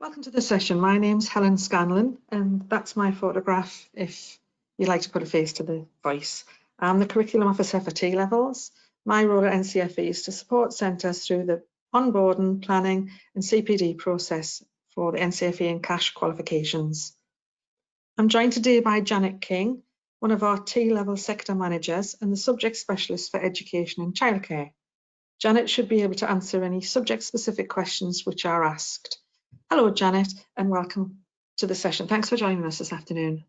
Welcome to the session. My name's Helen Scanlon, and that's my photograph if you like to put a face to the voice. I'm the Curriculum Officer for TLevels. My role at NCFE is to support centres through the onboarding, planning and CPD process for the NCFE and cash qualifications. I'm joined today by Janet King, one of our TLevel sector managers and the subject specialist for education and childcare. Janet should be able to answer any subject-specific questions which are asked. Hello, Janet, and welcome to the session. Thanks for joining us this afternoon.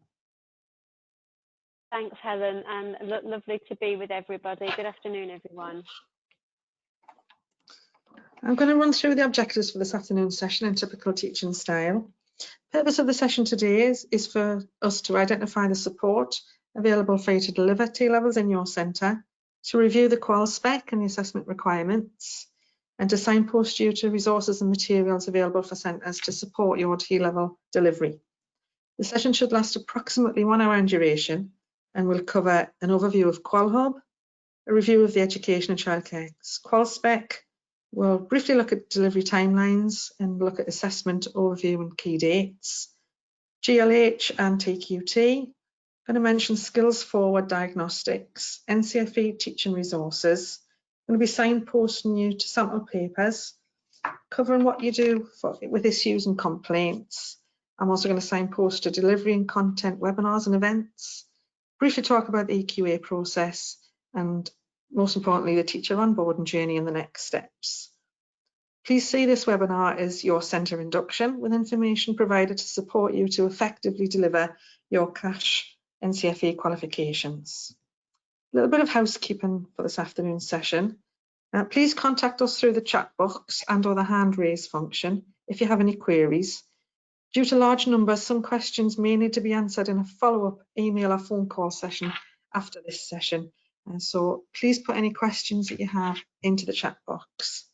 Thanks, Helen, and lovely to be with everybody. Good afternoon, everyone. I'm going to run through the objectives for this afternoon's session in typical teaching style. The purpose of the session today is for us to identify the support available for you to deliver TLevels in your centre, to review the qual spec and the assessment requirements, and to signpost you to resources and materials available for centres to support your TLevel delivery. The session should last approximately 1 hour in duration and will cover an overview of QualHub, a review of the education and childcare qual spec. We'll briefly look at delivery timelines and look at assessment overview and key dates, GLH and TQT. I'm going to mention skills forward diagnostics, NCFE teaching resources. I'm going to be signposting you to sample papers, covering what you do with issues and complaints. I'm also going to signpost to delivery and content webinars and events, briefly talk about the EQA process, and most importantly, the teacher onboarding journey and the next steps. Please see this webinar as your centre induction with information provided to support you to effectively deliver your cash NCFE qualifications. A little bit of housekeeping for this afternoon's session. Please contact us through the chat box and or the hand raise function if you have any queries. Due to large numbers, some questions may need to be answered in a follow-up email or phone call session after this session. So please put any questions that you have into the chat box.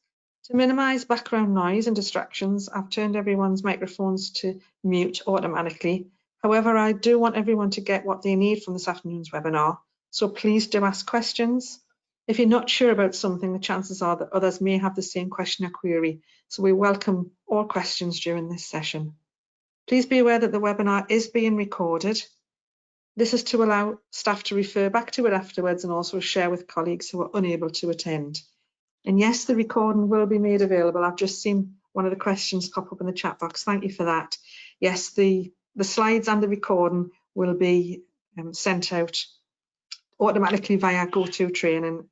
To minimise background noise and distractions, I've turned everyone's microphones to mute automatically. However, I do want everyone to get what they need from this afternoon's webinar. So please do ask questions. If you're not sure about something, the chances are that others may have the same question or query. So we welcome all questions during this session. Please be aware that the webinar is being recorded. This is to allow staff to refer back to it afterwards and also share with colleagues who are unable to attend. And yes, the recording will be made available. I've just seen one of the questions pop up in the chat box. Thank you for that. Yes, the slides and the recording will be sent out automatically via GoToTraining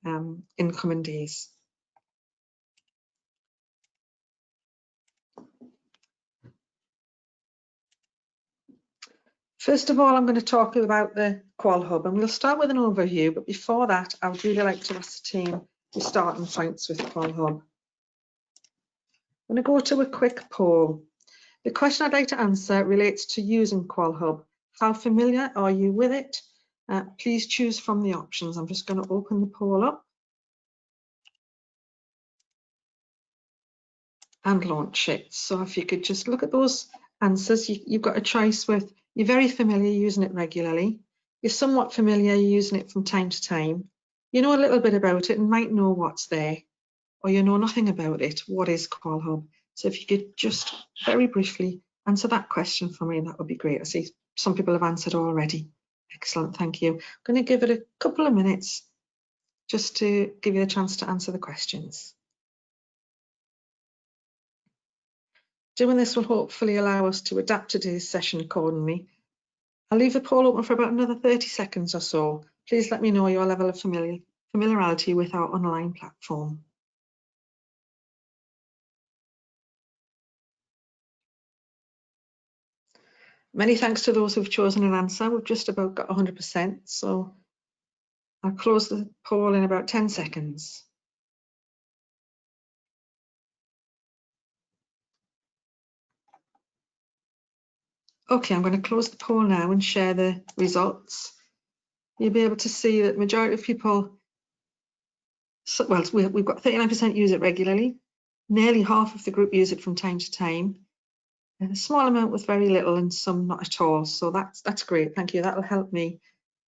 in coming days. First of all, I'm going to talk about the QualHub, and we'll start with an overview, but before that, I would really like to ascertain the starting points with QualHub. I'm going to go to a quick poll. The question I'd like to answer relates to using QualHub. How familiar are you with it? Please choose from the options. I'm just going to open the poll up and launch it. So if you could just look at those answers, you've got a choice with you're very familiar using it regularly, you're somewhat familiar using it from time to time, you know a little bit about it and might know what's there, or you know nothing about it. What is QualHub? So if you could just very briefly answer that question for me, that would be great. I see some people have answered already. Excellent, thank you. I'm going to give it a couple of minutes just to give you a chance to answer the questions. Doing this will hopefully allow us to adapt today's session accordingly. I'll leave the poll open for about another 30 seconds or so. Please let me know your level of familiarity with our online platform. Many thanks to those who've chosen an answer. We've just about got 100%, so I'll close the poll in about 10 seconds. Okay, I'm going to close the poll now and share the results. You'll be able to see that the majority of people, well, we've got 39% use it regularly. Nearly half of the group use it from time to time. And a small amount with very little and some not at all. So that's great. Thank you. That'll help me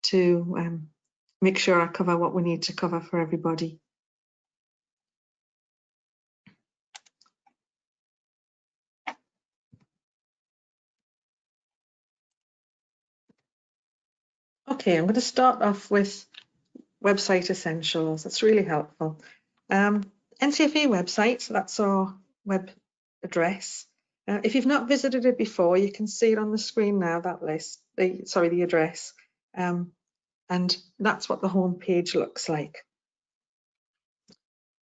to make sure I cover what we need to cover for everybody. Okay, I'm going to start off with website essentials. That's really helpful. NCFE website, that's our web address. If you've not visited it before, you can see it on the screen now, that list, the address. And that's what the home page looks like.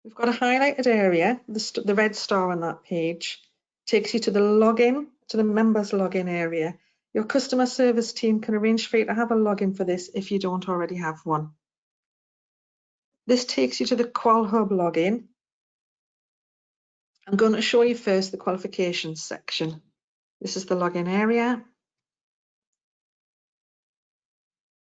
We've got a highlighted area, the red star on that page takes you to the login, to the members login area. Your customer service team can arrange for you to have a login for this if you don't already have one. This takes you to the QualHub login. I'm going to show you first the qualifications section. This is the login area.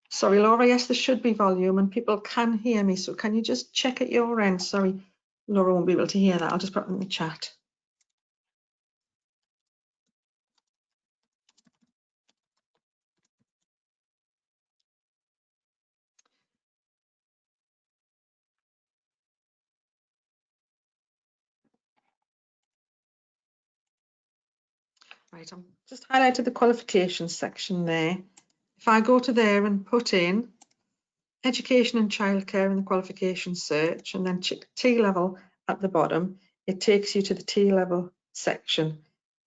Sorry, Laura, yes, there should be volume and people can hear me. So can you just check at your end? Sorry, Laura won't be able to hear that. I'll just put it in the chat. Right, I'm just highlighted the qualifications section there. If I go to there and put in education and childcare in the qualification search and then TLevel at the bottom, it takes you to the TLevel section.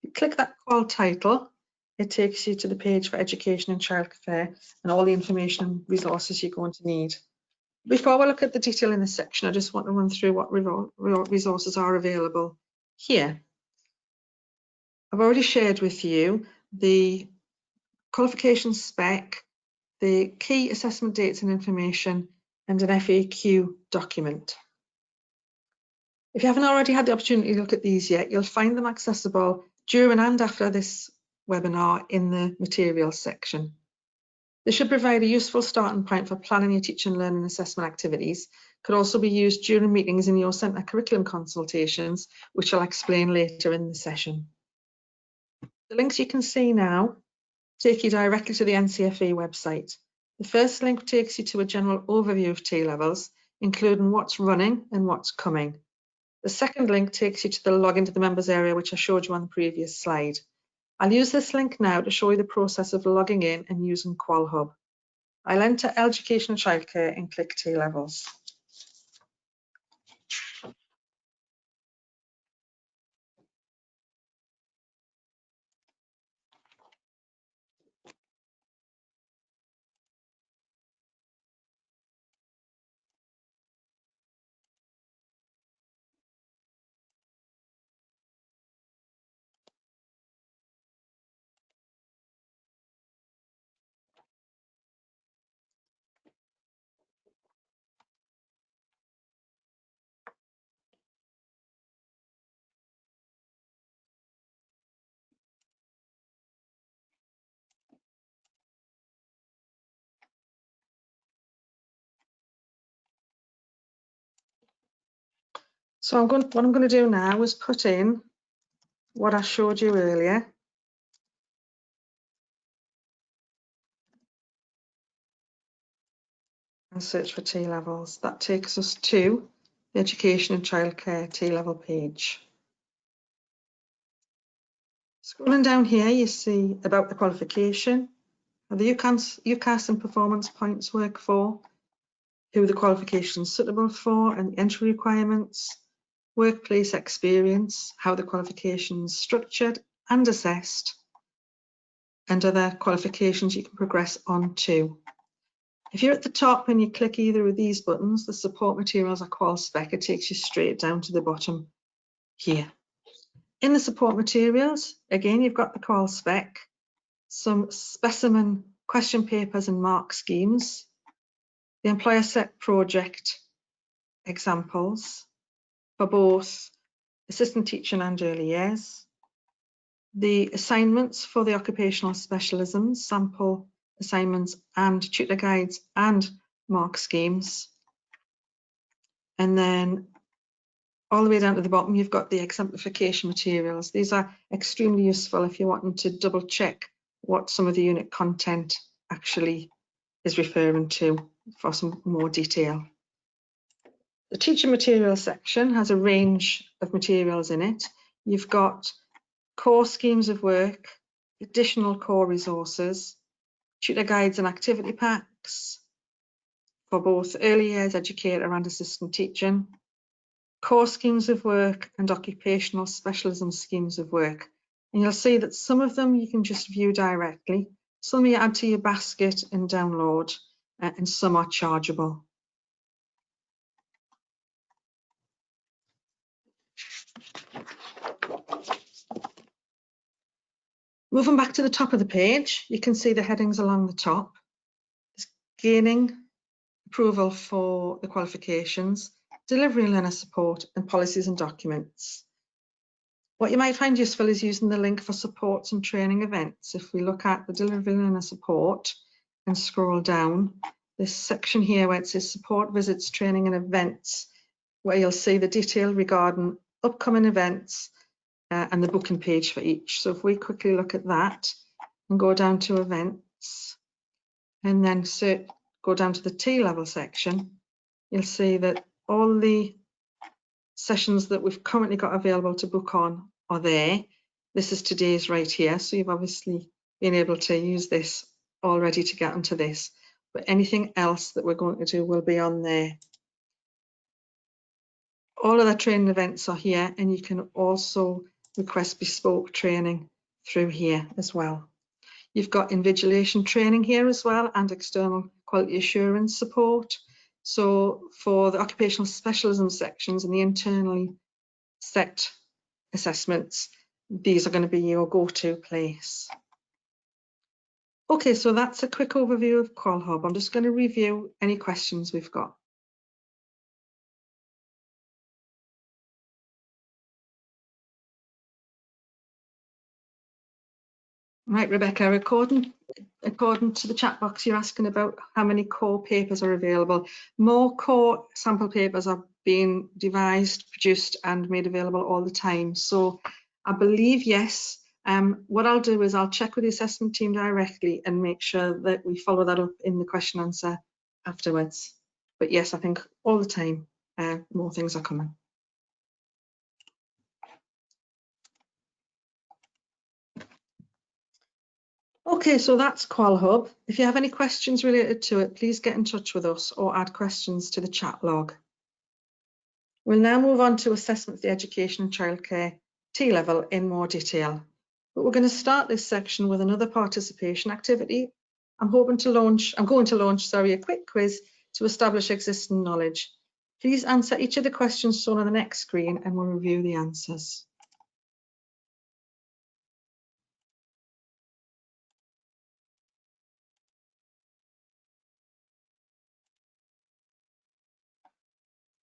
You click that qual title, it takes you to the page for education and childcare and all the information and resources you're going to need. Before we look at the detail in this section, I just want to run through what resources are available here. I've already shared with you the qualification spec, the key assessment dates and information, and an FAQ document. If you haven't already had the opportunity to look at these yet, you'll find them accessible during and after this webinar in the materials section. They should provide a useful starting point for planning your teaching, learning and assessment activities. Could also be used during meetings in your centre curriculum consultations, which I'll explain later in the session. The links you can see now take you directly to the NCFE website. The first link takes you to a general overview of T-levels, including what's running and what's coming. The second link takes you to the login to the members area, which I showed you on the previous slide. I'll use this link now to show you the process of logging in and using QualHub. I'll enter education and childcare and click T-levels. So what I'm going to do now is put in what I showed you earlier. And search for T-levels. That takes us to the education and childcare T-level page. Scrolling down here, you see about the qualification, the UCAS and performance points work for, who the qualification is suitable for and the entry requirements, workplace experience, how the qualification is structured and assessed, and other qualifications you can progress on to. If you're at the top and you click either of these buttons, the support materials or qual spec, it takes you straight down to the bottom here. In the support materials, again, you've got the qual spec, some specimen question papers and mark schemes, the employer set project examples for both assistant teaching and early years, the assignments for the occupational specialisms, sample assignments and tutor guides and mark schemes. And then all the way down to the bottom, you've got the exemplification materials. These are extremely useful if you're wanting to double check what some of the unit content actually is referring to for some more detail. The teaching materials section has a range of materials in it. You've got core schemes of work, additional core resources, tutor guides and activity packs, handbooks for both early years educator and assistant teaching, core schemes of work and occupational specialism schemes of work. And you'll see that some of them you can just view directly, some you add to your basket and download, and some are chargeable. Moving back to the top of the page, you can see the headings along the top. There's gaining approval for the qualifications, delivery and learner support, and policies and documents. What you might find useful is using the link for supports and training events. If we look at the delivery and learner support and scroll down, this section here where it says support visits, training and events, where you'll see the detail regarding upcoming events and the booking page for each. So if we quickly look at that and go down to events and then go down to the TLevel section, you'll see that all the sessions that we've currently got available to book on are there. This is today's right here, so you've obviously been able to use this already to get onto this, but anything else that we're going to do will be on there. All of the training events are here, and you can also request bespoke training through here as well. You've got invigilation training here as well, and external quality assurance support. So for the occupational specialism sections and the internally set assessments, these are going to be your go-to place. Okay, so that's a quick overview of QualHub. I'm just going to review any questions we've got. Right, Rebecca, according to the chat box, you're asking about how many core papers are available. More core sample papers are being devised, produced and made available all the time. So I believe, yes. What I'll do is I'll check with the assessment team directly and make sure that we follow that up in the question answer afterwards. But yes, I think all the time more things are coming. Okay, so that's QualHub. If you have any questions related to it, please get in touch with us or add questions to the chat log. We'll now move on to assessment of the education and childcare T-level in more detail. But we're going to start this section with another participation activity. I'm going to launch a quick quiz to establish existing knowledge. Please answer each of the questions shown on the next screen and we'll review the answers.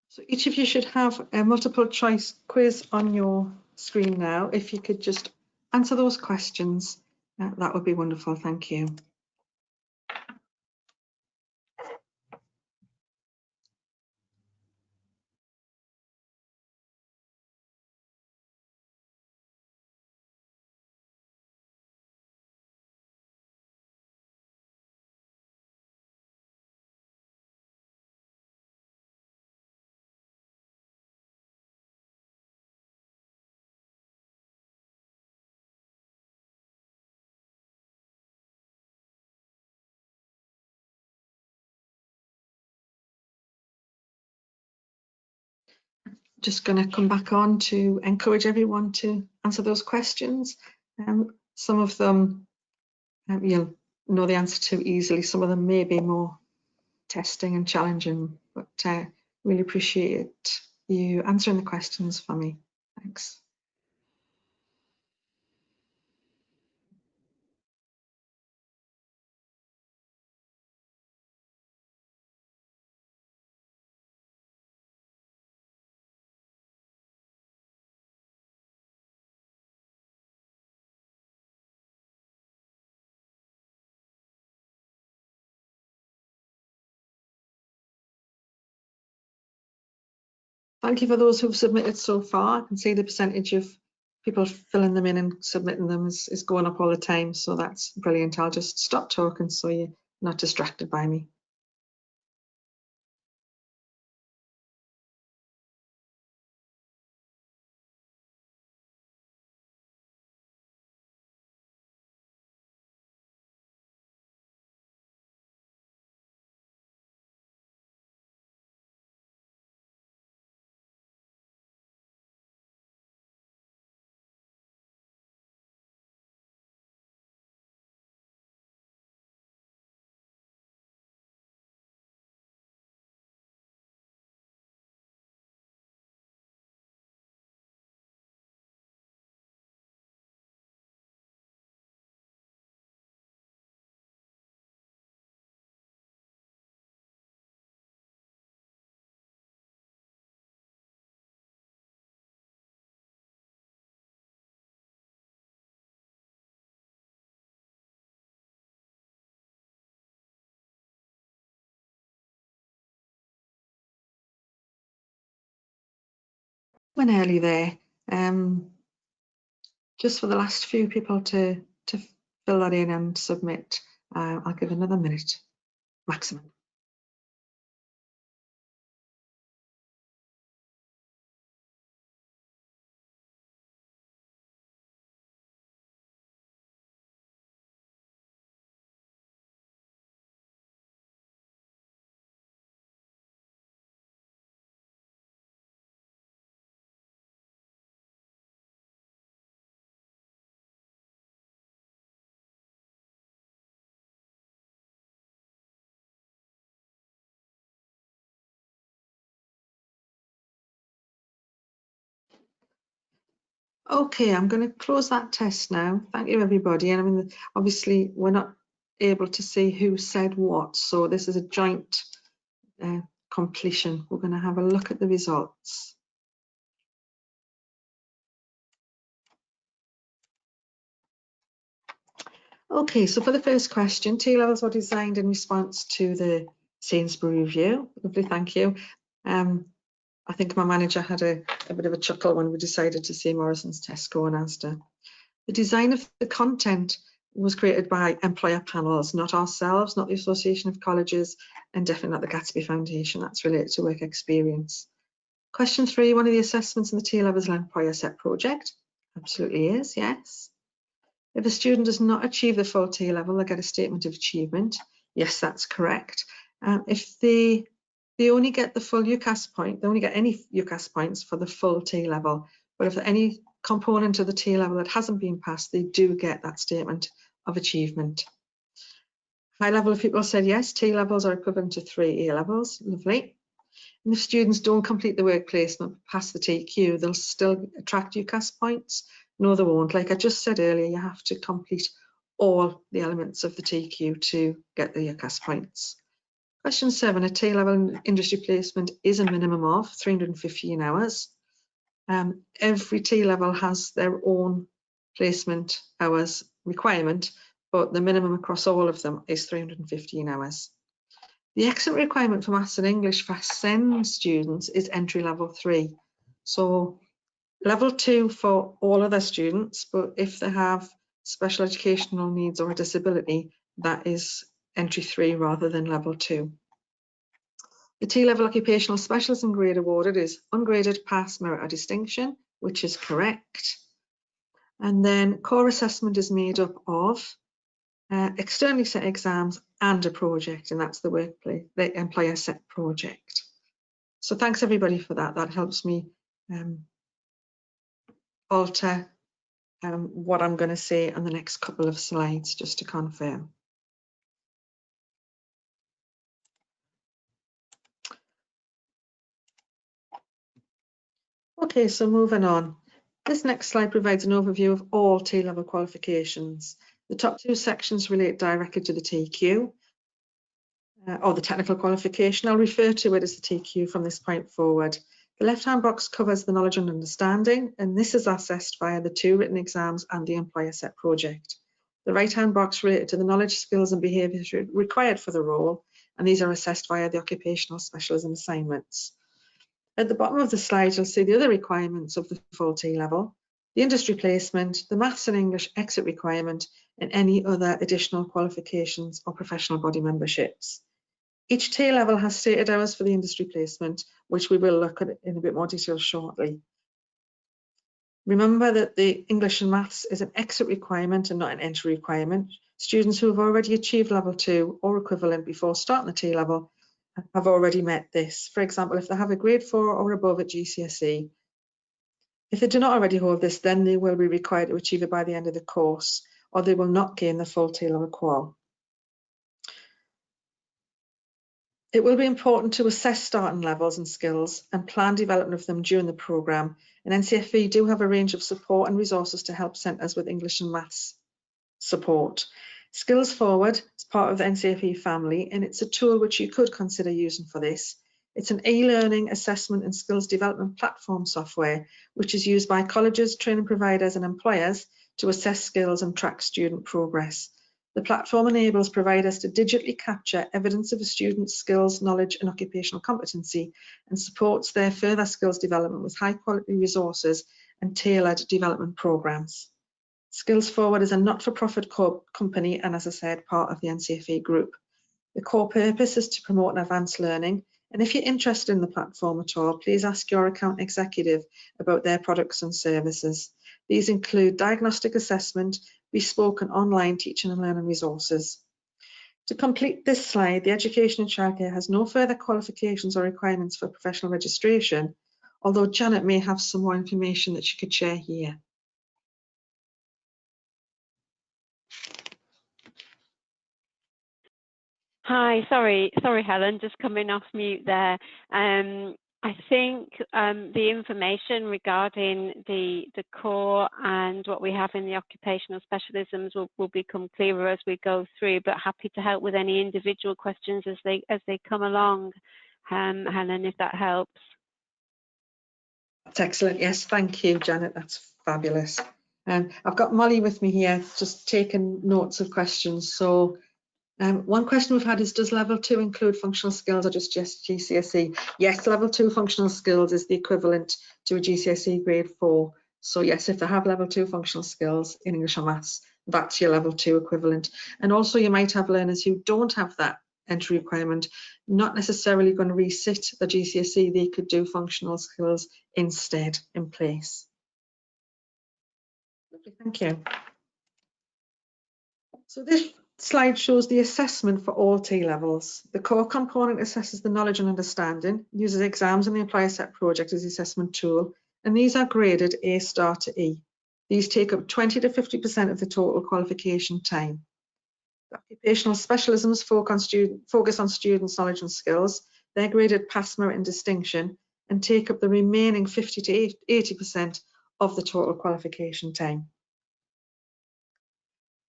So each of you should have a multiple choice quiz on your screen now. If you could just answer those questions, that would be wonderful. Thank you. Just going to come back on to encourage everyone to answer those questions. Some of them you'll know the answer to easily. Some of them may be more testing and challenging, but really appreciate you answering the questions for me. Thanks. Thank you for those who've submitted so far. I can see the percentage of people filling them in and submitting them is going up all the time, so that's brilliant. I'll just stop talking so you're not distracted by me. went early there. Just for the last few people to fill that in and submit. I'll give another minute maximum. Okay, I'm going to close that test now. Thank you, everybody. And I mean, obviously, we're not able to see who said what, so this is a joint completion. We're going to have a look at the results. Okay, so for the first question, TLevels were designed in response to the Sainsbury review. Lovely, thank you. I think my manager had a bit of a chuckle when we decided to see Morrison's, Tesco and Asda. The design of the content was created by employer panels, not ourselves, not the Association of Colleges, and definitely not the Gatsby Foundation. That's related to work experience. Question 3, one of the assessments in the TLevels Employer Set project? Absolutely is, yes. If a student does not achieve the full TLevel, they get a statement of achievement. Yes, that's correct. If they only get the full UCAS point, they only get any UCAS points for the full TLevel. But if any component of the TLevel that hasn't been passed, they do get that statement of achievement. High level of people said yes, TLevels are equivalent to 3 A-levels. Lovely. And if students don't complete the work placement, pass the TQ, they'll still attract UCAS points. No, they won't. Like I just said earlier, you have to complete all the elements of the TQ to get the UCAS points. Question 7, a TLevel industry placement is a minimum of 315 hours. Every TLevel has their own placement hours requirement, but the minimum across all of them is 315 hours. The exit requirement for Maths and English for SEND students is entry level 3. So level 2 for all other students, but if they have special educational needs or a disability, that is entry 3 rather than level 2. The TLevel Occupational Specialist grade awarded is ungraded, pass, merit or distinction, which is correct. And then core assessment is made up of externally set exams and a project, and that's the employer set project. So thanks everybody for that. That helps me alter what I'm going to say on the next couple of slides, just to confirm. Okay, so moving on. This next slide provides an overview of all TLevel qualifications. The top 2 sections relate directly to the TQ, or the technical qualification. I'll refer to it as the TQ from this point forward. The left-hand box covers the knowledge and understanding, and this is assessed via the 2 written exams and the employer set project. The right-hand box related to the knowledge, skills and behaviours required for the role, and these are assessed via the occupational specialism assignments. At the bottom of the slide, you'll see the other requirements of the full TLevel, the industry placement, the Maths and English exit requirement, and any other additional qualifications or professional body memberships. Each TLevel has stated hours for the industry placement, which we will look at in a bit more detail shortly. Remember that the English and Maths is an exit requirement and not an entry requirement. Students who have already achieved level 2 or equivalent before starting the TLevel have already met this. For example, if they have a grade 4 or above at GCSE, if they do not already hold this, then they will be required to achieve it by the end of the course, or they will not gain the full TLevel qual. It will be important to assess starting levels and skills and plan development of them during the programme, and NCFE do have a range of support and resources to help centres with English and Maths support. Skills Forward is part of the NCFE family, and it's a tool which you could consider using for this. It's an e-learning assessment and skills development platform software which is used by colleges, training providers and employers to assess skills and track student progress. The platform enables providers to digitally capture evidence of a student's skills, knowledge and occupational competency and supports their further skills development with high quality resources and tailored development programmes. Skills Forward is a not-for-profit company and, as I said, part of the NCFE group. The core purpose is to promote advanced learning, and if you're interested in the platform at all, please ask your account executive about their products and services. These include diagnostic assessment, bespoke and online teaching and learning resources. To complete this slide, the Education and Childcare has no further qualifications or requirements for professional registration, although Janet may have some more information that she could share here. Hi, sorry, Helen, just coming off mute there. I think the information regarding the core and what we have in the occupational specialisms will become clearer as we go through, but happy to help with any individual questions as they come along, Helen, if that helps. That's excellent. Yes, thank you, Janet. That's fabulous. I've got Molly with me here, just taking notes of questions. So one question we've had is, does level 2 include functional skills or just GCSE? Yes, level 2 functional skills is the equivalent to a GCSE grade 4. So yes, if they have level 2 functional skills in English or Maths, that's your level 2 equivalent. And also you might have learners who don't have that entry requirement, not necessarily going to resit the GCSE, they could do functional skills instead in place. Lovely, thank you. So this slide shows the assessment for all T-levels. The core component assesses the knowledge and understanding, uses exams and the Apply Set project as the assessment tool, and these are graded A star to E. These take up 20 to 50% of the total qualification time. The occupational specialisms focus on students' knowledge and skills. They're graded pass, merit and distinction and take up the remaining 50 to 80% of the total qualification time.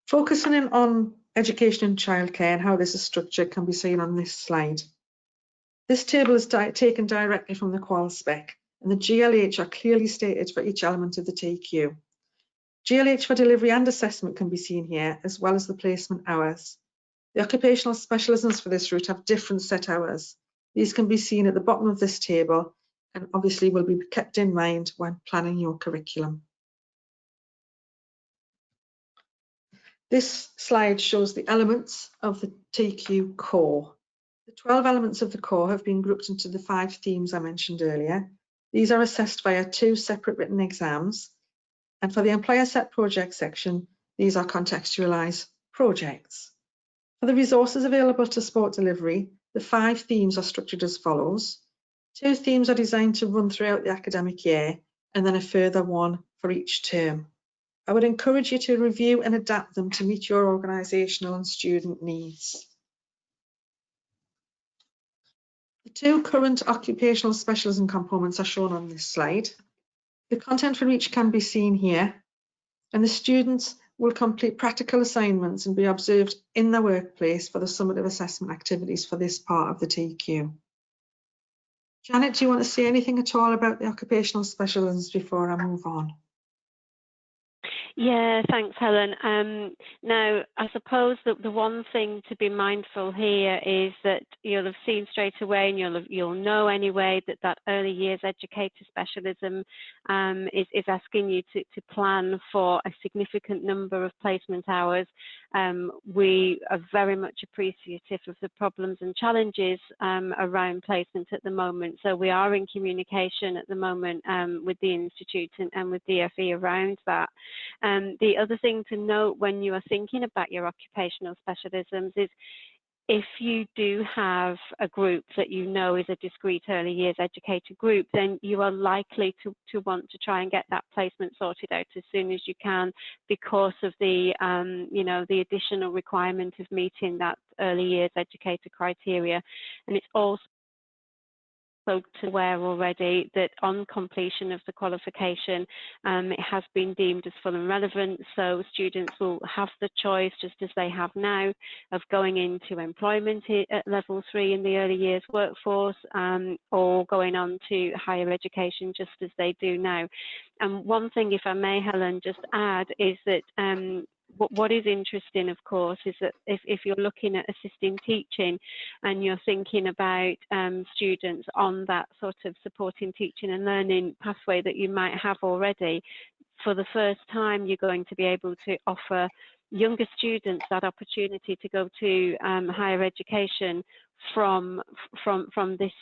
Focusing in on education and childcare and how this is structured can be seen on this slide. This table is taken directly from the qual spec, and the GLH are clearly stated for each element of the TQ. GLH for delivery and assessment can be seen here, as well as the placement hours. The occupational specialisms for this route have different set hours. These can be seen at the bottom of this table and obviously will be kept in mind when planning your curriculum. This slide shows the elements of the TQ core. The 12 elements of the core have been grouped into the 5 themes I mentioned earlier. These are assessed via 2 separate written exams. And for the Employer Set project section, these are contextualised projects. For the resources available to support delivery, the 5 themes are structured as follows. 2 themes are designed to run throughout the academic year, and then a further 1 for each term. I would encourage you to review and adapt them to meet your organisational and student needs. The 2 current occupational specialism components are shown on this slide. The content for each can be seen here, and the students will complete practical assignments and be observed in the workplace for the summative assessment activities for this part of the TQ. Janet, do you want to say anything at all about the occupational specialisms before I move on? Yeah, thanks, Helen. Now, I suppose that the one thing to be mindful here is that you'll have seen straight away, and you'll know anyway, that that early years educator specialism is asking you to plan for a significant number of placement hours. We are very much appreciative of the problems and challenges around placement at the moment. So we are in communication at the moment with the Institute and with DFE around that. The other thing to note when you are thinking about your occupational specialisms is if you do have a group that you know is a discrete early years educator group, then you are likely to want to try and get that placement sorted out as soon as you can because of the, the additional requirement of meeting that early years educator criteria. And it's also aware already that on completion of the qualification, it has been deemed as full and relevant, so students will have the choice, just as they have now, of going into employment at level 3 in the early years workforce or going on to higher education just as they do now. And one thing, if I may, Helen, just add, is that what is interesting, of course, is that if you're looking at assisting teaching and you're thinking about students on that sort of supporting teaching and learning pathway that you might have already, for the first time you're going to be able to offer younger students that opportunity to go to higher education from this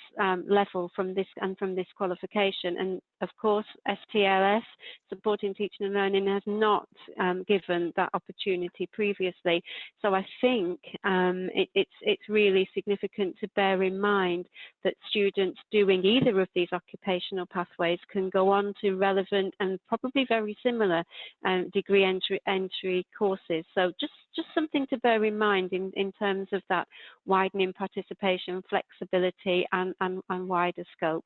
level, from this qualification. And of course, STLS, supporting teaching and learning, has not given that opportunity previously. So I think it's really significant to bear in mind that students doing either of these occupational pathways can go on to relevant and probably very similar degree entry courses. So just something to bear in mind in terms of that widening participation, flexibility, and wider scope.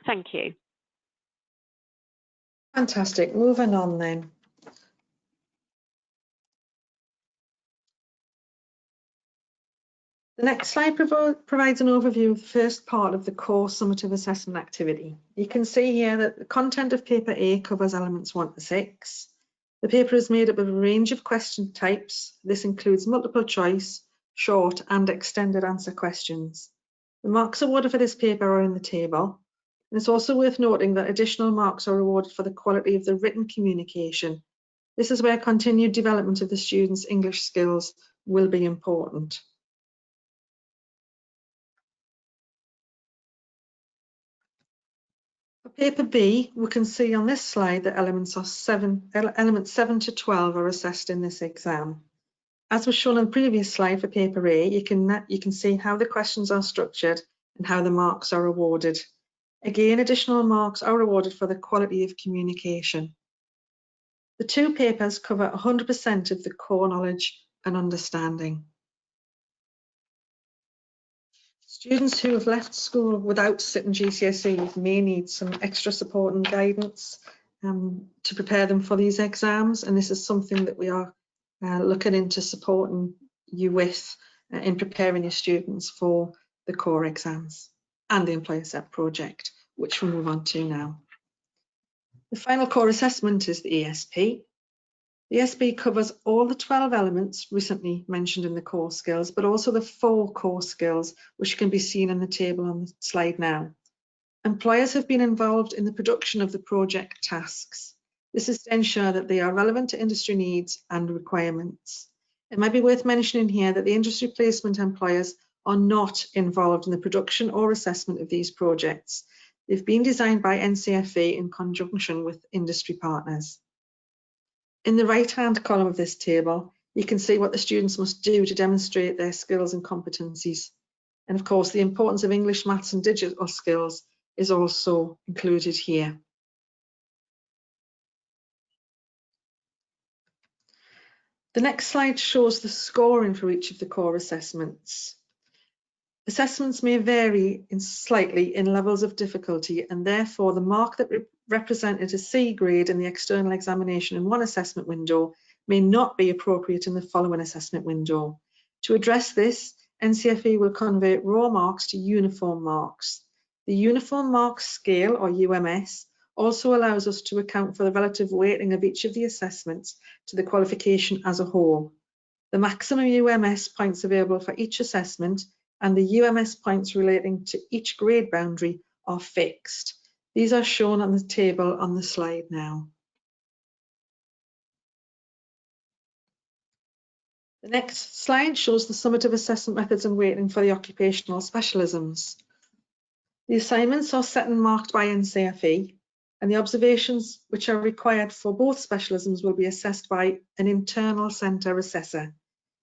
Thank you. Fantastic. Moving on then. The next slide provides an overview of the first part of the core summative assessment activity. You can see here that the content of paper A covers elements 1 to 6. The paper is made up of a range of question types. This includes multiple choice, short and extended answer questions. The marks awarded for this paper are in the table. And it's also worth noting that additional marks are awarded for the quality of the written communication. This is where continued development of the students' English skills will be important. For paper B, we can see on this slide that elements 7 to 12 are assessed in this exam. As was shown on the previous slide for paper A, you can see how the questions are structured and how the marks are awarded. Again, additional marks are awarded for the quality of communication. The two papers cover 100% of the core knowledge and understanding. Students who have left school without sitting GCSEs may need some extra support and guidance to prepare them for these exams, and this is something that we are looking into supporting you with in preparing your students for the core exams and the Employer Set project, which we'll move on to now. The final core assessment is the ESP. The ESP covers all the 12 elements recently mentioned in the core skills, but also the 4 core skills, which can be seen in the table on the slide now. Employers have been involved in the production of the project tasks. This is to ensure that they are relevant to industry needs and requirements. It might be worth mentioning here that the industry placement employers are not involved in the production or assessment of these projects. They've been designed by NCFE in conjunction with industry partners. In the right-hand column of this table, you can see what the students must do to demonstrate their skills and competencies. And of course, the importance of English, maths and digital skills is also included here. The next slide shows the scoring for each of the core assessments. Assessments may vary slightly in levels of difficulty, and therefore the mark that represented a C grade in the external examination in one assessment window may not be appropriate in the following assessment window. To address this, NCFE will convert raw marks to uniform marks. The Uniform Marks Scale, or UMS, also allows us to account for the relative weighting of each of the assessments to the qualification as a whole. The maximum UMS points available for each assessment and the UMS points relating to each grade boundary are fixed. These are shown on the table on the slide now. The next slide shows the summative assessment methods and weighting for the occupational specialisms. The assignments are set and marked by NCFE, and the observations which are required for both specialisms will be assessed by an internal centre assessor.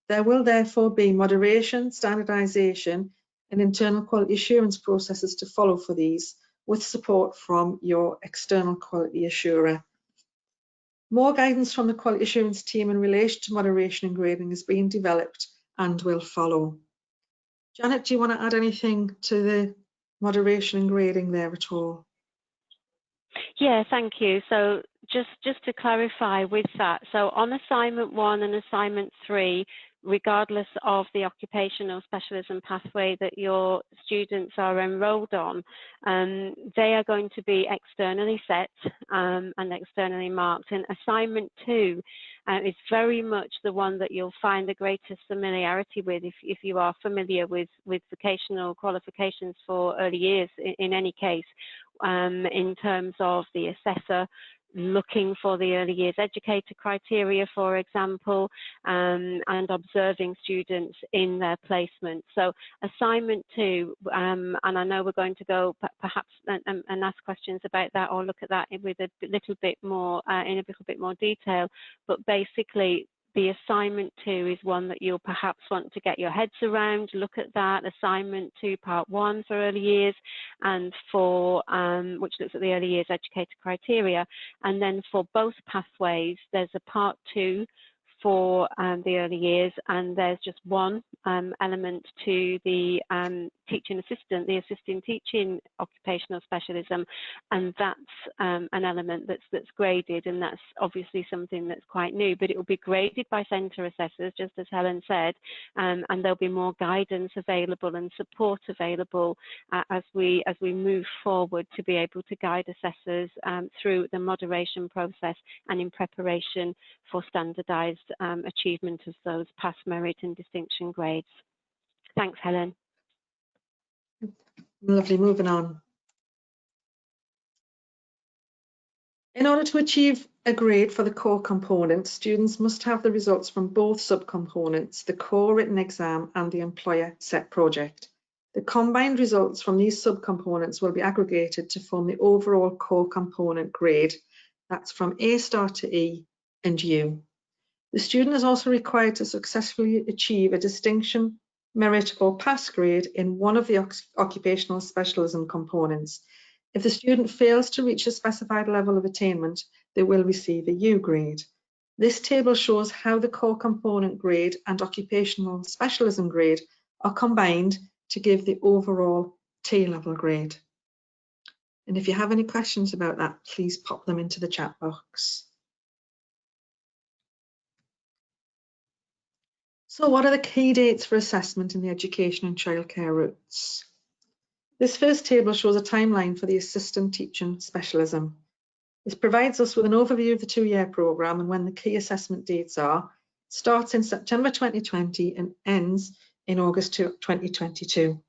There will therefore be moderation, standardisation, and internal quality assurance processes to follow for these, with support from your external quality assurer. More guidance from the quality assurance team in relation to moderation and grading is being developed and will follow. Janet, do you want to add anything to the moderation and grading there at all? Yeah, thank you. So just to clarify with that, so on assignment 1 and assignment 3, regardless of the occupational specialism pathway that your students are enrolled on, they are going to be externally set and externally marked. And assignment 2 is very much the one that you'll find the greatest familiarity with if you are familiar with vocational qualifications for early years in any case, in terms of the assessor looking for the early years educator criteria, for example, and observing students in their placement. So assignment 2, and I know we're going to go perhaps and ask questions about that or look at that with a little bit more, in a little bit more detail, but basically the assignment 2 is one that you'll perhaps want to get your heads around. Look at that. Assignment 2 part 1 for early years, and for which looks at the early years educator criteria. And then for both pathways, there's a part 2 for the early years, and there's just one element to the teaching assistant, the assisting teaching occupational specialism, and that's an element that's graded, and that's obviously something that's quite new, but it will be graded by centre assessors, just as Helen said, and there'll be more guidance available and support available as we move forward to be able to guide assessors through the moderation process and in preparation for standardised achievement of those pass, merit and distinction grades. Thanks, Helen. Lovely, moving on. In order to achieve a grade for the core component, students must have the results from both subcomponents, the core written exam and the employer set project. The combined results from these subcomponents will be aggregated to form the overall core component grade. That's from A star to E and U. The student is also required to successfully achieve a distinction, merit or pass grade in one of the occupational specialism components. If the student fails to reach a specified level of attainment, they will receive a U grade. This table shows how the core component grade and occupational specialism grade are combined to give the overall T-level grade. And if you have any questions about that, please pop them into the chat box. So what are the key dates for assessment in the education and childcare routes? This first table shows a timeline for the assistant teaching specialism. This provides us with an overview of the 2-year programme and when the key assessment dates are. It starts in September 2020 and ends in August 2022.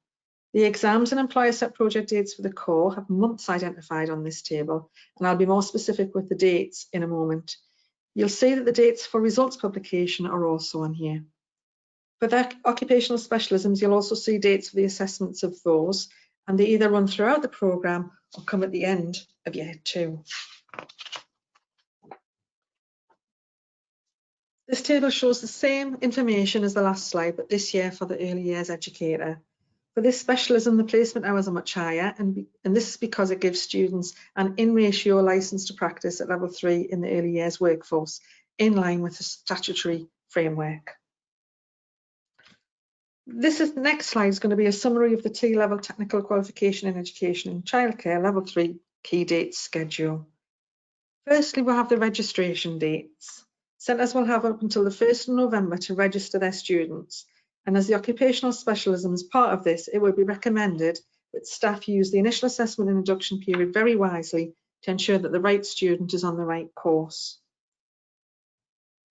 The exams and employer set project dates for the core have months identified on this table, and I'll be more specific with the dates in a moment. You'll see that the dates for results publication are also on here. For the occupational specialisms, you'll also see dates for the assessments of those, and they either run throughout the programme or come at the end of year 2. This table shows the same information as the last slide, but this year for the early years educator. For this specialism, the placement hours are much higher, and this is because it gives students an in-ratio licence to practice at level 3 in the early years workforce, in line with the statutory framework. Next slide is going to be a summary of the T-level technical qualification in education and childcare level 3 key dates schedule. Firstly, we'll have the registration dates. Centres will have up until the 1st of November to register their students, and as the occupational specialism is part of this, it would be recommended that staff use the initial assessment and induction period very wisely to ensure that the right student is on the right course.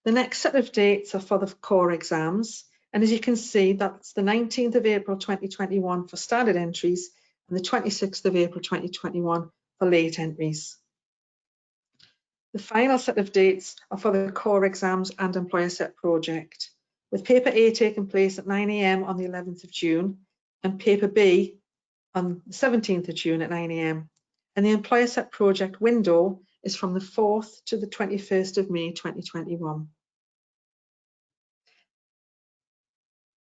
The next set of dates are for the core exams. And as you can see, that's the 19th of April 2021 for standard entries and the 26th of April 2021 for late entries. The final set of dates are for the core exams and employer set project, with paper A taking place at 9 AM on the 11th of June and paper B on the 17th of June at 9 AM. And the employer set project window is from the 4th to the 21st of May 2021.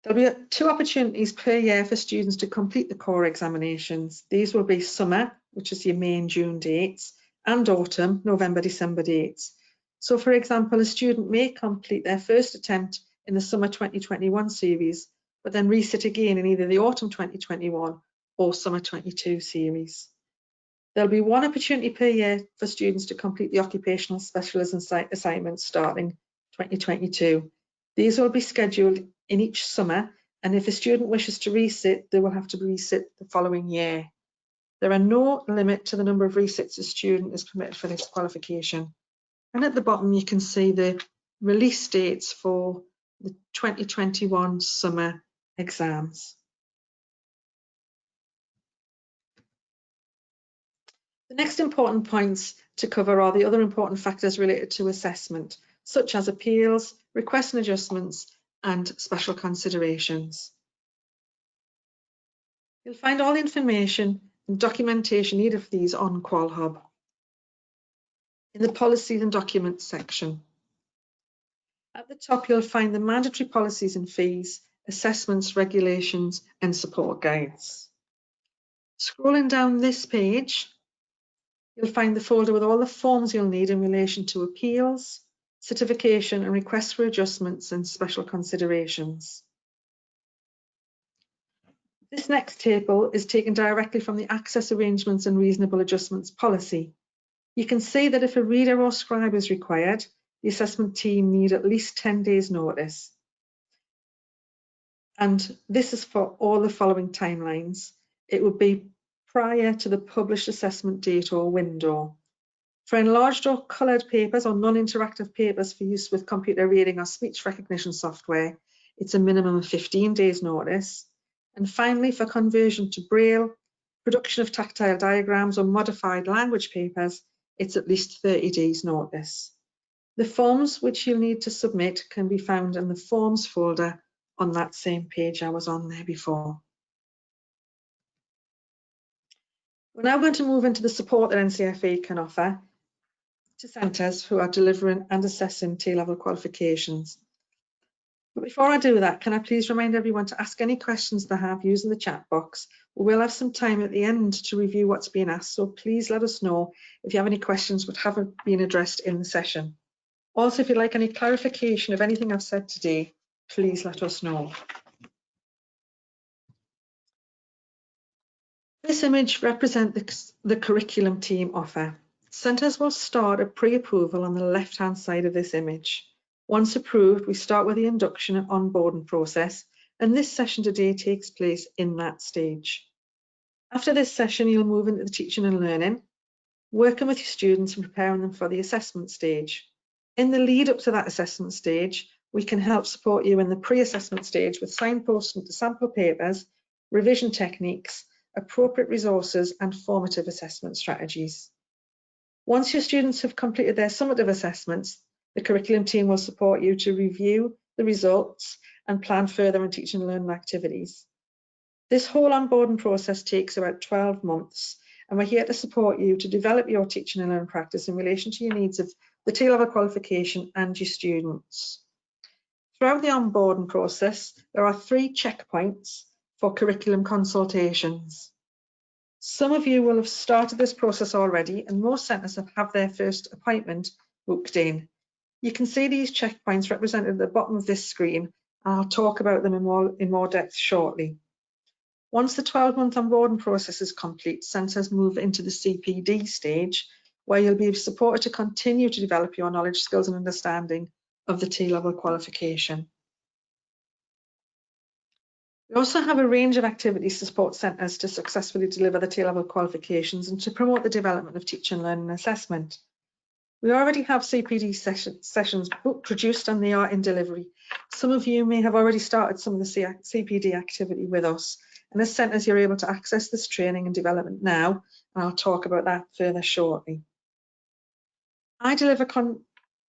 There'll be 2 opportunities per year for students to complete the core examinations. These will be summer, which is your May and June dates, and autumn, November, December dates. So for example, a student may complete their first attempt in the summer 2021 series, but then resit again in either the autumn 2021 or summer 22 series. There'll be 1 opportunity per year for students to complete the occupational specialism assignments starting 2022. These will be scheduled in each summer, and if a student wishes to resit, they will have to resit the following year. There are no limit to the number of resits a student is permitted for this qualification. And at the bottom, you can see the release dates for the 2021 summer exams. The next important points to cover are the other important factors related to assessment, such as appeals, requests and adjustments, and special considerations. You'll find all the information and documentation needed for these on QualHub in the Policies and Documents section. At the top, you'll find the mandatory policies and fees, assessments, regulations, and support guides. Scrolling down this page, you'll find the folder with all the forms you'll need in relation to appeals, certification, and requests for adjustments and special considerations. This next table is taken directly from the Access Arrangements and Reasonable Adjustments policy. You can see that if a reader or scribe is required, the assessment team need at least 10 days notice. And this is for all the following timelines. It would be prior to the published assessment date or window. For enlarged or coloured papers or non-interactive papers for use with computer reading or speech recognition software, it's a minimum of 15 days notice. And finally, for conversion to Braille, production of tactile diagrams or modified language papers, it's at least 30 days notice. The forms which you'll need to submit can be found in the Forms folder on that same page I was on there before. We're now going to move into the support that NCFE can offer to centres who are delivering and assessing TLevel qualifications. But before I do that, can I please remind everyone to ask any questions they have using the chat box. We will have some time at the end to review what's being asked, so please let us know if you have any questions which haven't been addressed in the session. Also, if you'd like any clarification of anything I've said today, please let us know. This image represents the curriculum team offer. Centres will start a pre-approval on the left-hand side of this image. Once approved, we start with the induction and onboarding process, and this session today takes place in that stage. After this session, you'll move into the teaching and learning, working with your students and preparing them for the assessment stage. In the lead up to that assessment stage, we can help support you in the pre-assessment stage with signposting to sample papers, revision techniques, appropriate resources, and formative assessment strategies. Once your students have completed their summative assessments, the curriculum team will support you to review the results and plan further in teaching and learning activities. This whole onboarding process takes about 12 months, and we're here to support you to develop your teaching and learning practice in relation to your needs of the TLevel qualification and your students. Throughout the onboarding process, there are 3 checkpoints for curriculum consultations. Some of you will have started this process already, and most centres have their first appointment booked in. You can see these checkpoints represented at the bottom of this screen, and I'll talk about them in more depth shortly. Once the 12-month onboarding process is complete, centres move into the CPD stage, where you'll be supported to continue to develop your knowledge, skills and understanding of the TLevel qualification. We also have a range of activities to support centres to successfully deliver the TLevel qualifications and to promote the development of teaching, learning and assessment. We already have CPD sessions produced and they are in delivery. Some of you may have already started some of the CPD activity with us, and as centres you're able to access this training and development now, and I'll talk about that further shortly. I deliver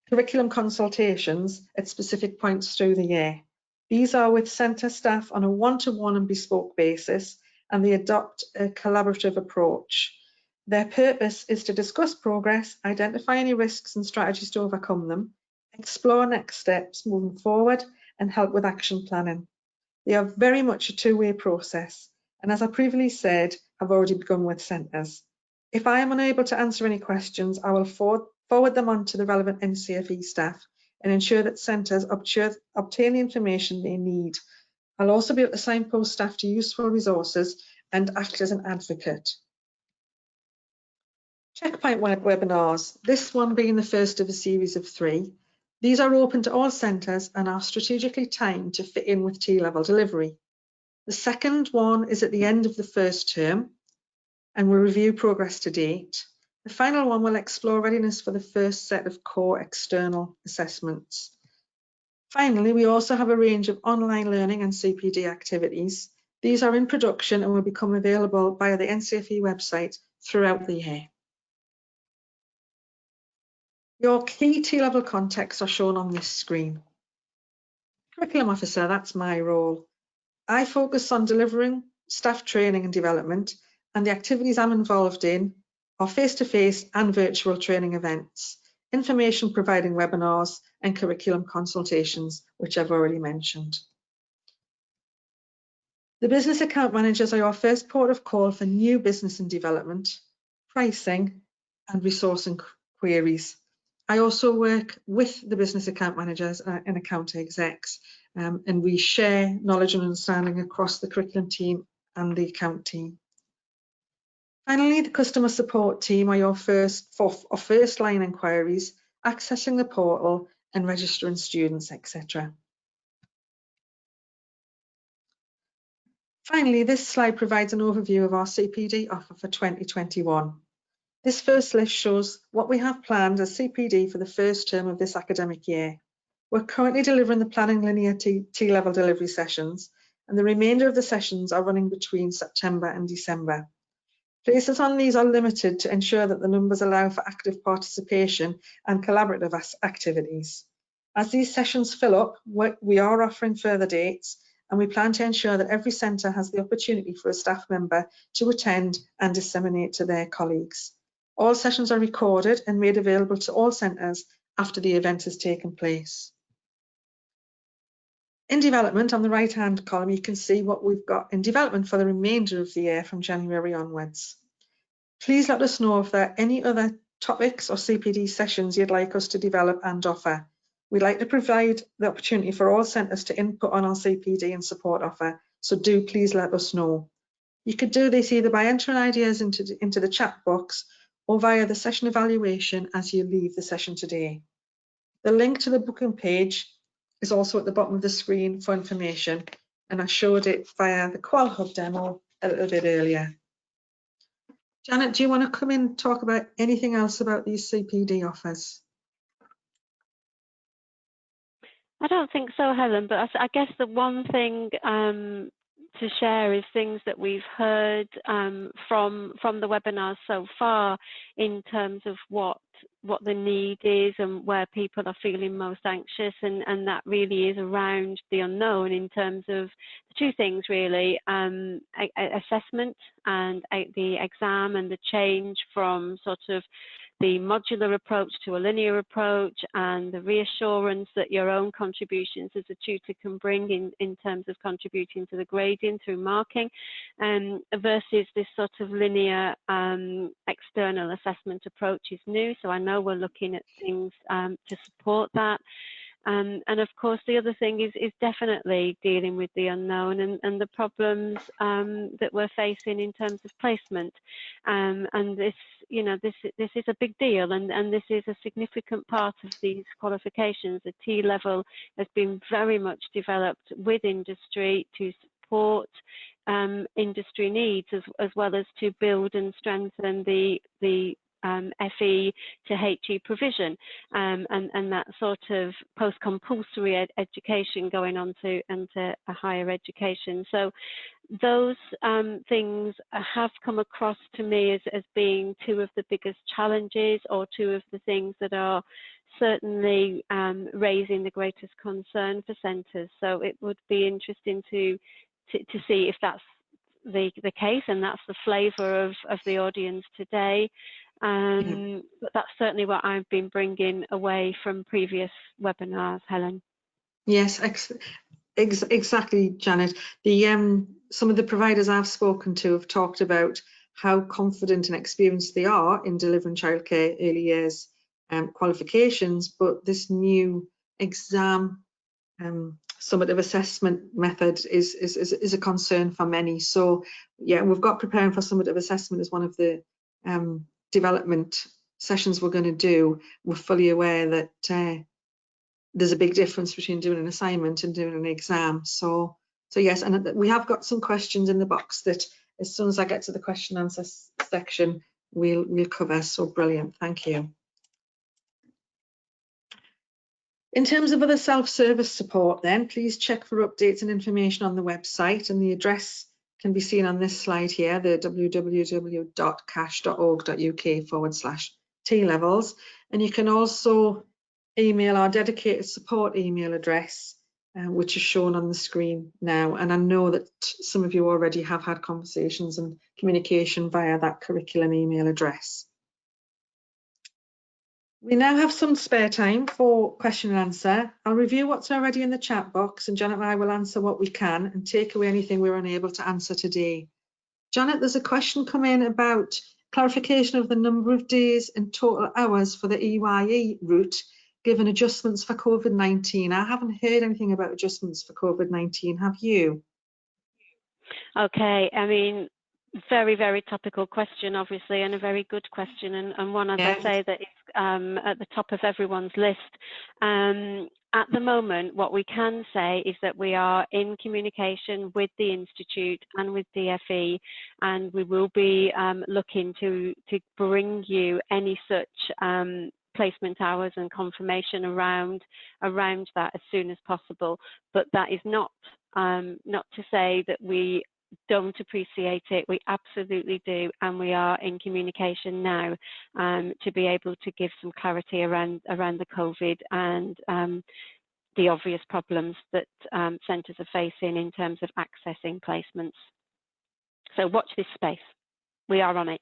curriculum consultations at specific points through the year. These are with centre staff on a one-to-one and bespoke basis, and they adopt a collaborative approach. Their purpose is to discuss progress, identify any risks and strategies to overcome them, explore next steps moving forward, and help with action planning. They are very much a two-way process, and as I previously said, have already begun with centres. If I am unable to answer any questions, I will forward them on to the relevant NCFE staff and ensure that centres obtain the information they need. I'll also be able to signpost staff to useful resources and act as an advocate. Checkpoint webinars, this one being the first of a series of 3. These are open to all centres and are strategically timed to fit in with TLevel delivery. The second one is at the end of the first term and will review progress to date. The final one will explore readiness for the first set of core external assessments. Finally, we also have a range of online learning and CPD activities. These are in production and will become available via the NCFE website throughout the year. Your key TLevel contexts are shown on this screen. Curriculum officer, that's my role. I focus on delivering staff training and development, and the activities I'm involved in are face-to-face and virtual training events, information providing webinars and curriculum consultations, which I've already mentioned. The business account managers are your first port of call for new business and development, pricing and resourcing queries. I also work with the business account managers and account execs, and we share knowledge and understanding across the curriculum team and the account team. Finally, the customer support team are your first line inquiries, accessing the portal and registering students, etc. Finally, this slide provides an overview of our CPD offer for 2021. This first list shows what we have planned as CPD for the first term of this academic year. We're currently delivering the planning linear TLevel delivery sessions, and the remainder of the sessions are running between September and December. Places on these are limited to ensure that the numbers allow for active participation and collaborative activities. As these sessions fill up, we are offering further dates, and we plan to ensure that every centre has the opportunity for a staff member to attend and disseminate to their colleagues. All sessions are recorded and made available to all centres after the event has taken place. In development, on the right-hand column, you can see what we've got in development for the remainder of the year from January onwards. Please let us know if there are any other topics or CPD sessions you'd like us to develop and offer. We'd like to provide the opportunity for all centres to input on our CPD and support offer, so do please let us know. You could do this either by entering ideas into the chat box or via the session evaluation as you leave the session today. The link to the booking page is also at the bottom of the screen for information, and I showed it via the Qual Hub demo a little bit earlier. Janet, do you want to come in and talk about anything else about these CPD offers? I don't think so, Helen, but I guess the one thing to share is things that we've heard from the webinars so far in terms of what the need is and where people are feeling most anxious, and that really is around the unknown in terms of two things really, assessment and the exam, and the change from sort of the modular approach to a linear approach, and the reassurance that your own contributions as a tutor can bring in terms of contributing to the grading through marking, versus this sort of linear external assessment approach is new. So I know we're looking at things to support that. And of course, the other thing is definitely dealing with the unknown and the problems that we're facing in terms of placement. And this, you know, this is a big deal, and this is a significant part of these qualifications. The TLevel has been very much developed with industry to support industry needs, as well as to build and strengthen the FE to HE provision, and that sort of post-compulsory education going on to into a higher education. So those things have come across to me as being two of the biggest challenges, or two of the things that are certainly raising the greatest concern for centres. So it would be interesting to see if that's the case, and that's the flavour of the audience today. But that's certainly what I've been bringing away from previous webinars, Helen. Yes, exactly, Janet. Some of the providers I've spoken to have talked about how confident and experienced they are in delivering childcare early years qualifications, but this new exam summative assessment method is a concern for many. So yeah, we've got preparing for summative assessment as one of the development sessions we're going to do. We're fully aware that there's a big difference between doing an assignment and doing an exam. So yes, and we have got some questions in the box that as soon as I get to the question and answer section, we'll cover. So brilliant, thank you. In terms of other self-service support then, please check for updates and information on the website, and the address can be seen on this slide here, the www.cash.org.uk/TLevels. And you can also email our dedicated support email address, which is shown on the screen now. And I know that some of you already have had conversations and communication via that curriculum email address. We now have some spare time for question and answer. I'll review what's already in the chat box, and Janet and I will answer what we can and take away anything we're unable to answer today. Janet, there's a question come in about clarification of the number of days and total hours for the EYE route, given adjustments for COVID-19. I haven't heard anything about adjustments for COVID-19, have you? Okay, I mean, very, very topical question, obviously, and a very good question, and one, as I say, that is at the top of everyone's list. At the moment, what we can say is that we are in communication with the Institute and with DFE, and we will be looking to bring you any such placement hours and confirmation around that as soon as possible. But that is not to say that we don't appreciate it. We absolutely do, and we are in communication now to be able to give some clarity around the COVID and the obvious problems that centres are facing in terms of accessing placements. So watch this space. We are on it.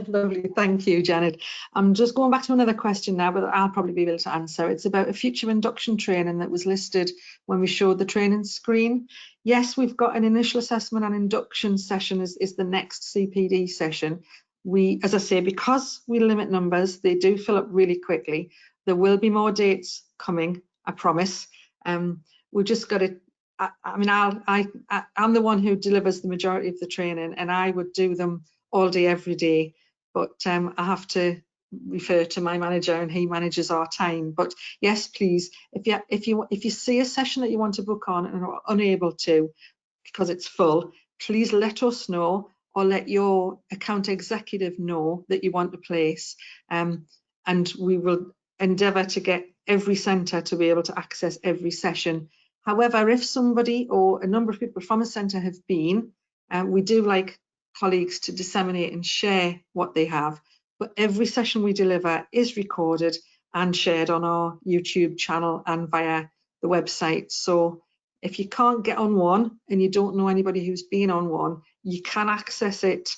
Lovely, thank you, Janet. I'm just going back to another question now, but I'll probably be able to answer. It's about a future induction training that was listed when we showed the training screen. Yes, we've got an initial assessment and induction session is the next CPD session. We, as I say, because we limit numbers, they do fill up really quickly. There will be more dates coming, I promise. We've just got to, I mean, I'm the one who delivers the majority of the training, and I would do them all day, every day, but I have to refer to my manager, and he manages our time. But yes, please, if you see a session that you want to book on and are unable to because it's full, please let us know, or let your account executive know that you want to place, and we will endeavour to get every centre to be able to access every session. However, if somebody or a number of people from a centre have been, we do like colleagues to disseminate and share what they have, but every session we deliver is recorded and shared on our YouTube channel and via the website. So if you can't get on one and you don't know anybody who's been on one, you can access it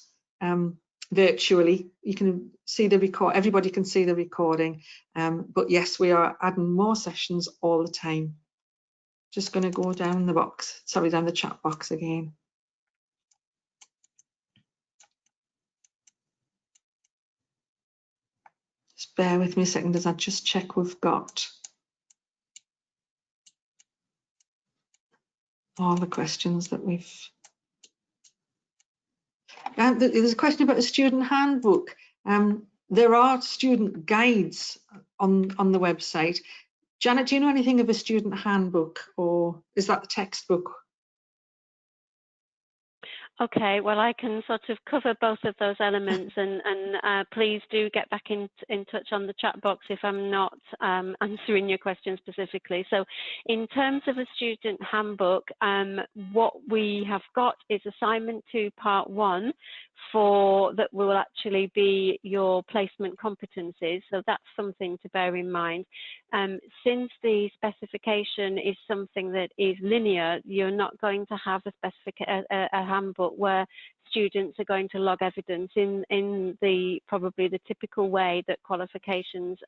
virtually. You can see the record, everybody can see the recording, but yes, we are adding more sessions all the time. Just going to go down the box, sorry, down the chat box again. Just bear with me a second as I just check we've got all the questions that we've... There's a question about the student handbook. There are student guides on the website. Janet, do you know anything of a student handbook, or is that the textbook? Okay, well, I can sort of cover both of those elements, and please do get back in touch on the chat box if I'm not answering your question specifically. So in terms of a student handbook, what we have got is assignment 2 part 1 that will actually be your placement competencies. So that's something to bear in mind. Since the specification is something that is linear, you're not going to have a handbook where students are going to log evidence in probably the typical way that qualifications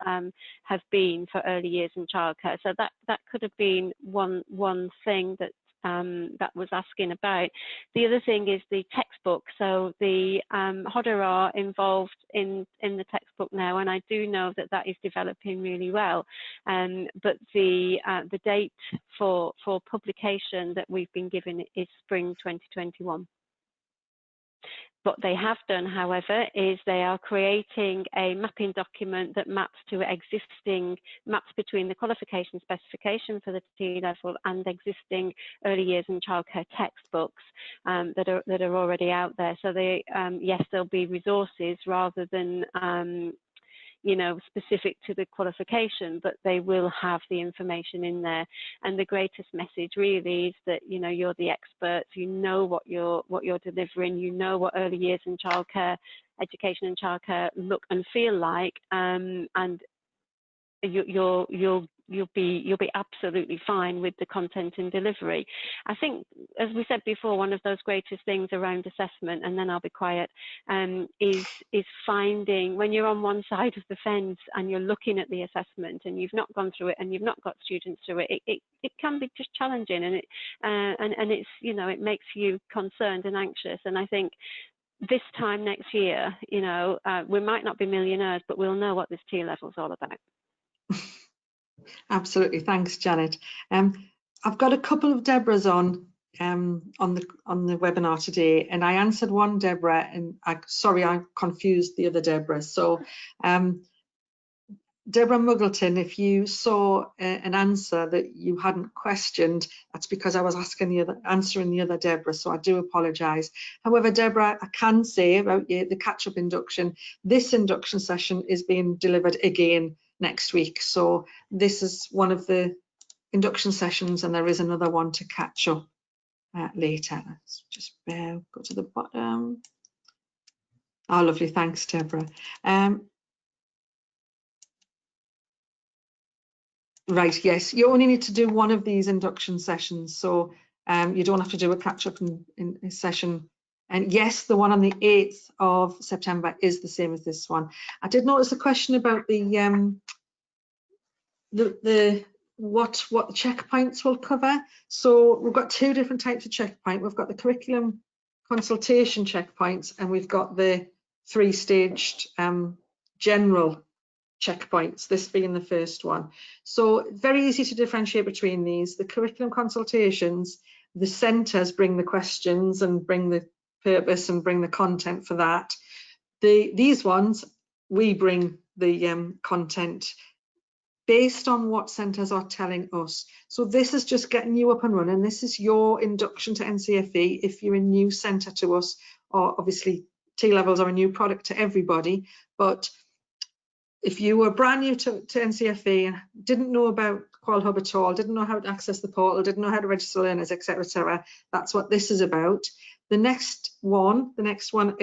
have been for early years in childcare. So that could have been one thing that was asking about. The other thing is the textbook. So the HODA are involved in the textbook now, and I do know that is developing really well. But the date for publication that we've been given is spring 2021. What they have done, however, is they are creating a mapping document that maps between the qualification specification for the TLevel and existing early years and childcare textbooks that are already out there. So they, yes, there'll be resources rather than specific to the qualification, but they will have the information in there. And the greatest message really is that you're the experts, you know what you're delivering, you know what early years and childcare education and childcare look and feel like, and you'll be absolutely fine with the content and delivery. I think, as we said before, one of those greatest things around assessment, and then I'll be quiet, is finding, when you're on one side of the fence and you're looking at the assessment and you've not gone through it and you've not got students through it, it can be just challenging, and it's it makes you concerned and anxious. And I think this time next year, we might not be millionaires, but we'll know what this TLevel's all about. Absolutely, thanks, Janet. I've got a couple of Deborahs on the webinar today, and I answered one Deborah, and sorry, I confused the other Deborah. So, Deborah Muggleton, if you saw an answer that you hadn't questioned, that's because I was answering the other Deborah. So I do apologise. However, Deborah, I can say about the catch-up induction. This induction session is being delivered again next week. So this is one of the induction sessions, and there is another one to catch up later. Let's just go to the bottom. Oh, lovely. Thanks, Deborah. Right, yes, you only need to do one of these induction sessions, so you don't have to do a catch-up in a session. And yes, the one on the 8th of September is the same as this one. I did notice a question about what the checkpoints will cover. So we've got two different types of checkpoint. We've got the curriculum consultation checkpoints, and we've got the three-staged general checkpoints, this being the first one. So very easy to differentiate between these. The curriculum consultations, the centres bring the questions and bring the purpose and bring the content for that. These ones, we bring the content based on what centres are telling us. So this is just getting you up and running. This is your induction to NCFE if you're a new centre to us, or obviously TLevels are a new product to everybody, but if you were brand new to NCFE and didn't know about QualHub at all, didn't know how to access the portal, didn't know how to register learners, etc., that's what this is about. The next one, December,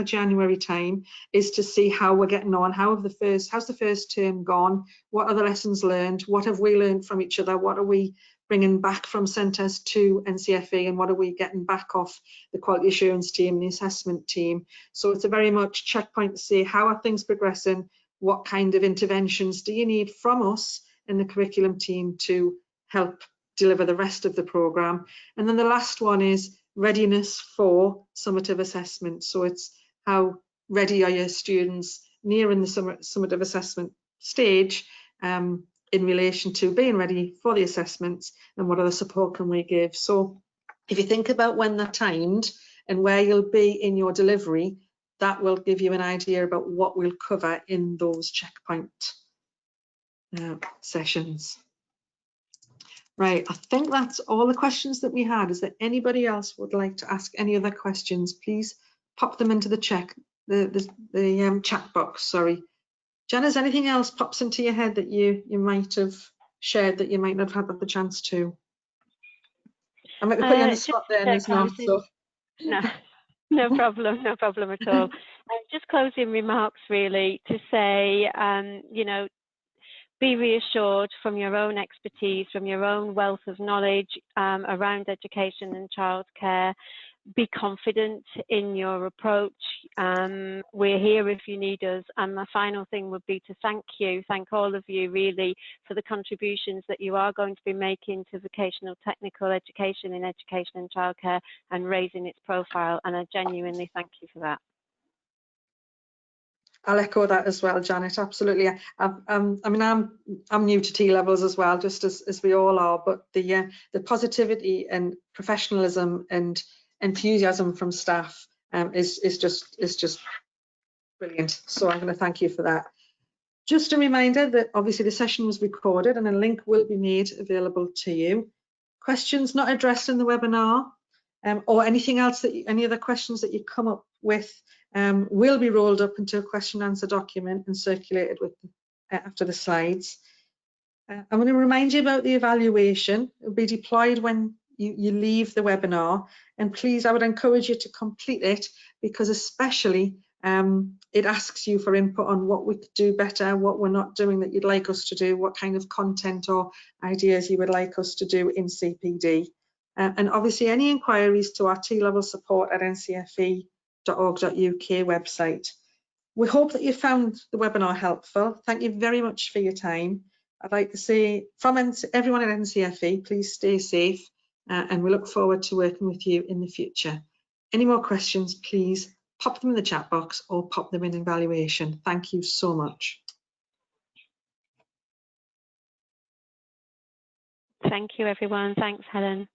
January time, is to see how we're getting on. How's the first term gone? What are the lessons learned? What have we learned from each other? What are we bringing back from centres to NCFE, and what are we getting back off the quality assurance team, the assessment team? So it's a very much checkpoint to see how are things progressing, what kind of interventions do you need from us in the curriculum team to help deliver the rest of the programme. And then the last one is readiness for summative assessment. So it's how ready are your students nearing the summative assessment stage in relation to being ready for the assessments, and what other support can we give. So if you think about when they're timed and where you'll be in your delivery, that will give you an idea about what we'll cover in those checkpoint sessions. Right, I think that's all the questions that we had. Is there anybody else would like to ask any other questions? Please pop them into the chat box. Sorry. Jen, is anything else pops into your head that you might have shared that you might not have had the chance to? I might be putting you on the spot there, and it's not. So. No problem at all. Just closing remarks really to say, be reassured from your own expertise, from your own wealth of knowledge around education and childcare. Be confident in your approach. We're here if you need us. And my final thing would be to thank all of you really for the contributions that you are going to be making to vocational technical education in education and childcare and raising its profile. And I genuinely thank you for that. I'll echo that as well, Janet. Absolutely. I'm new to TLevels as well, just as we all are. But the positivity and professionalism and enthusiasm from staff is just brilliant. So I'm going to thank you for that. Just a reminder that obviously the session was recorded and a link will be made available to you. Questions not addressed in the webinar or anything else that any other questions that you come up with will be rolled up into a question and answer document and circulated with after the slides. I'm going to remind you about the evaluation. It will be deployed when you leave the webinar, and please, I would encourage you to complete it, because especially it asks you for input on what we could do better, what we're not doing that you'd like us to do, what kind of content or ideas you would like us to do in CPD. And obviously any inquiries to our TLevel support at ncfe.org.uk website. We hope that you found the webinar helpful. Thank you very much for your time. I'd like to say from everyone at NCFE, please stay safe and we look forward to working with you in the future. Any more questions, please pop them in the chat box or pop them in evaluation. Thank you so much. Thank you, everyone. Thanks, Helen.